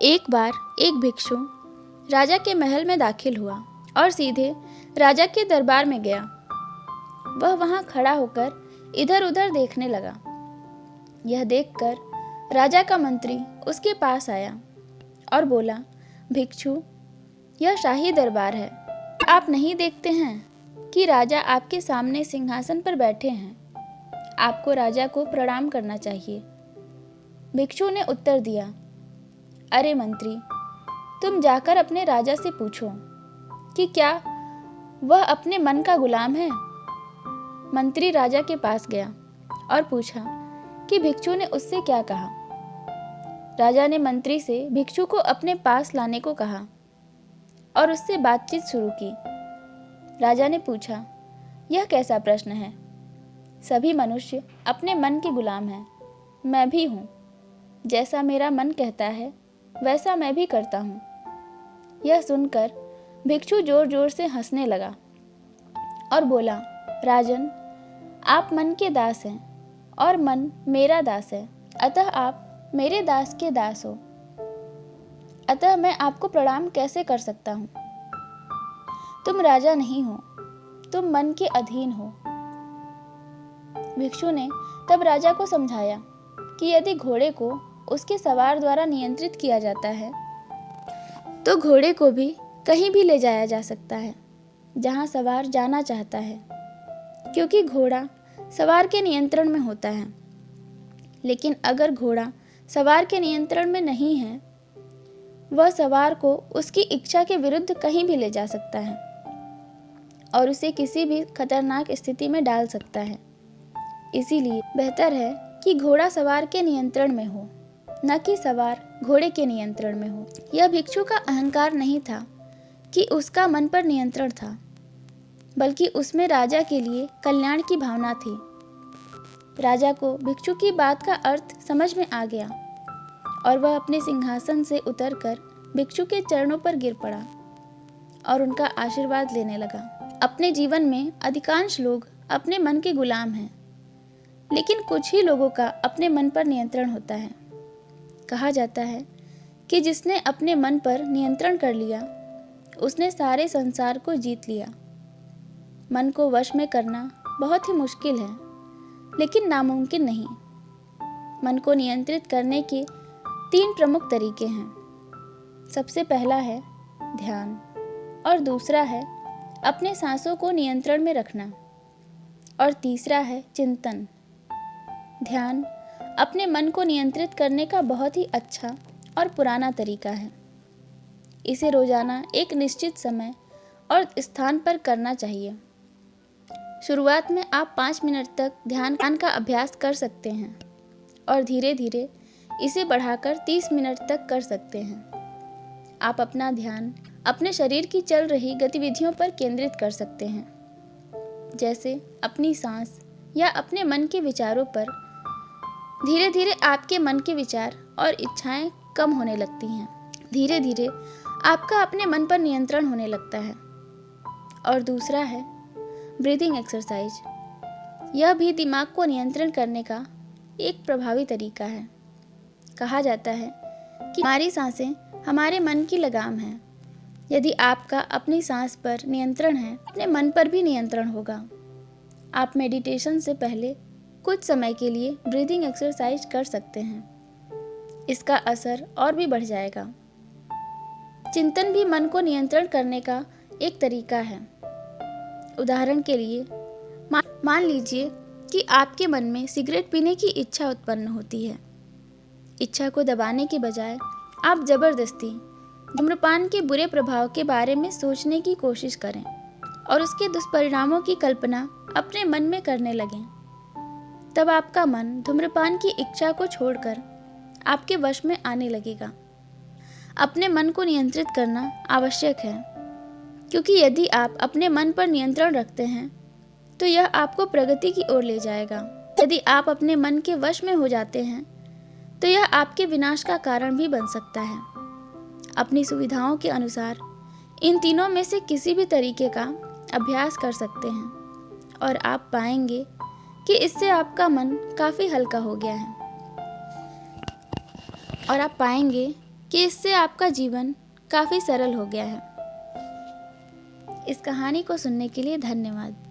एक बार एक भिक्षु राजा के महल में दाखिल हुआ और सीधे राजा के दरबार में गया। वह वहां खड़ा होकर इधर उधर देखने लगा। यह देखकर राजा का मंत्री उसके पास आया और बोला, भिक्षु, यह शाही दरबार है। आप नहीं देखते हैं कि राजा आपके सामने सिंहासन पर बैठे हैं? आपको राजा को प्रणाम करना चाहिए। भिक्षु ने उत्तर दिया, अरे मंत्री, तुम जाकर अपने राजा से पूछो कि क्या वह अपने मन का गुलाम है। मंत्री राजा के पास गया और पूछा कि भिक्षु ने उससे क्या कहा। राजा ने मंत्री से भिक्षु को अपने पास लाने को कहा और उससे बातचीत शुरू की। राजा ने पूछा, यह कैसा प्रश्न है? सभी मनुष्य अपने मन के गुलाम हैं। मैं भी हूँ। जैसा मेरा मन कहता है वैसा मैं भी करता हूँ। यह सुनकर भिक्षु जोर जोर से हंसने लगा और बोला, राजन, आप मन के दास हैं और मन मेरा दास है, अतः आप मेरे दास के दास हो। अतः मैं आपको प्रणाम कैसे कर सकता हूँ? तुम राजा नहीं हो, तुम मन के अधीन हो। भिक्षु ने तब राजा को समझाया कि यदि घोड़े को उसके सवार द्वारा नियंत्रित किया जाता है तो घोड़े को भी कहीं भी ले जाया जा सकता है जहां सवार जाना चाहता है, क्योंकि घोड़ा सवार के नियंत्रण में होता है। लेकिन अगर घोड़ा सवार के नियंत्रण में नहीं है, वह सवार को उसकी इच्छा के विरुद्ध कहीं भी ले जा सकता है और उसे किसी भी खतरनाक स्थिति में डाल सकता है। इसीलिए बेहतर है कि घोड़ा सवार के नियंत्रण में हो, न कि सवार घोड़े के नियंत्रण में हो। यह भिक्षु का अहंकार नहीं था कि उसका मन पर नियंत्रण था, बल्कि उसमें राजा के लिए कल्याण की भावना थी। राजा को भिक्षु की बात का अर्थ समझ में आ गया और वह अपने सिंहासन से उतरकर भिक्षु के चरणों पर गिर पड़ा और उनका आशीर्वाद लेने लगा। अपने जीवन में अधिकांश लोग अपने मन के गुलाम हैं, लेकिन कुछ ही लोगों का अपने मन पर नियंत्रण होता है। कहा जाता है कि जिसने अपने मन पर नियंत्रण कर लिया, उसने सारे संसार को जीत लिया। मन को वश में करना बहुत ही मुश्किल है, लेकिन नामुमकिन नहीं। मन को नियंत्रित करने के 3 प्रमुख तरीके हैं। सबसे पहला है ध्यान और दूसरा है अपने सांसों को नियंत्रण में रखना और तीसरा है चिंतन। ध्यान अपने मन को नियंत्रित करने का बहुत ही अच्छा और पुराना तरीका है। इसे रोजाना एक निश्चित समय और स्थान पर करना चाहिए। शुरुआत में आप 5 मिनट तक ध्यान का अभ्यास कर सकते हैं और धीरे धीरे इसे बढ़ाकर 30 मिनट तक कर सकते हैं। आप अपना ध्यान अपने शरीर की चल रही गतिविधियों पर केंद्रित कर सकते हैं, जैसे अपनी सांस या अपने मन के विचारों पर। धीरे धीरे आपके मन के विचार और इच्छाएं कम होने लगती हैं। धीरे धीरे आपका अपने मन पर नियंत्रण होने लगता है। और दूसरा है ब्रीदिंग एक्सरसाइज। यह भी दिमाग को नियंत्रण करने का एक प्रभावी तरीका है। कहा जाता है कि हमारी सांसें हमारे मन की लगाम हैं। यदि आपका अपनी सांस पर नियंत्रण है, अपने मन पर भी नियंत्रण होगा। आप मेडिटेशन से पहले कुछ समय के लिए ब्रीदिंग एक्सरसाइज कर सकते हैं। इसका असर और भी बढ़ जाएगा। चिंतन भी मन को नियंत्रण करने का एक तरीका है। उदाहरण के लिए मान लीजिए कि आपके मन में सिगरेट पीने की इच्छा उत्पन्न होती है। इच्छा को दबाने के बजाय आप जबरदस्ती धूम्रपान के बुरे प्रभाव के बारे में सोचने की कोशिश करें और उसके दुष्परिणामों की कल्पना अपने मन में करने लगें। तब आपका मन धूम्रपान की इच्छा को छोड़कर आपके वश में आने लगेगा। अपने मन को नियंत्रित करना आवश्यक है, क्योंकि यदि आप अपने मन पर नियंत्रण रखते हैं तो यह आपको प्रगति की ओर ले जाएगा। यदि आप अपने मन के वश में हो जाते हैं तो यह आपके विनाश का कारण भी बन सकता है। अपनी सुविधाओं के अनुसार इन तीनों में से किसी भी तरीके का अभ्यास कर सकते हैं और आप पाएंगे कि इससे आपका मन काफ़ी हल्का हो गया है और आप पाएंगे कि इससे आपका जीवन काफ़ी सरल हो गया है। इस कहानी को सुनने के लिए धन्यवाद।